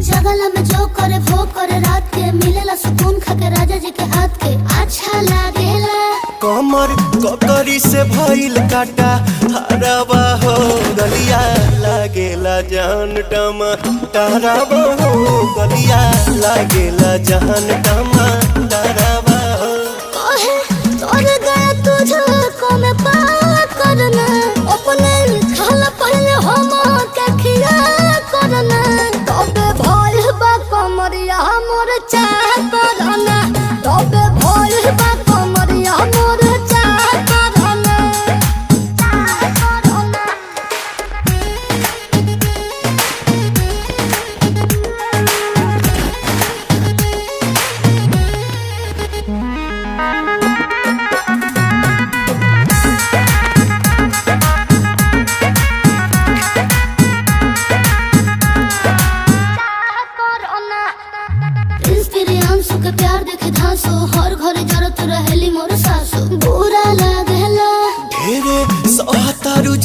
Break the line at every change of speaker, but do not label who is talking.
जगला में जो करे वो करे रात के मिलेला सुकून खाके राजा जी के हाथ के अच्छा लागेला।
कमर ककरी से भइल काटा हरावा हो गलिया लागेला जान टमाटरावा हो गलिया लागेला जान टमाटरावा हो।
कहे तोर गया तुझको मैं पार करना अपने खाला पहले हम के खिया करना तबे भइल बा कमरिया मोर चाह करना तबे भइल बा कमरिया मोर चाह करना चाह करना। के प्यार देखे धांसो हर घर जरत रहेली मोर सासो बुरा लागेला
ढेरे सहतारू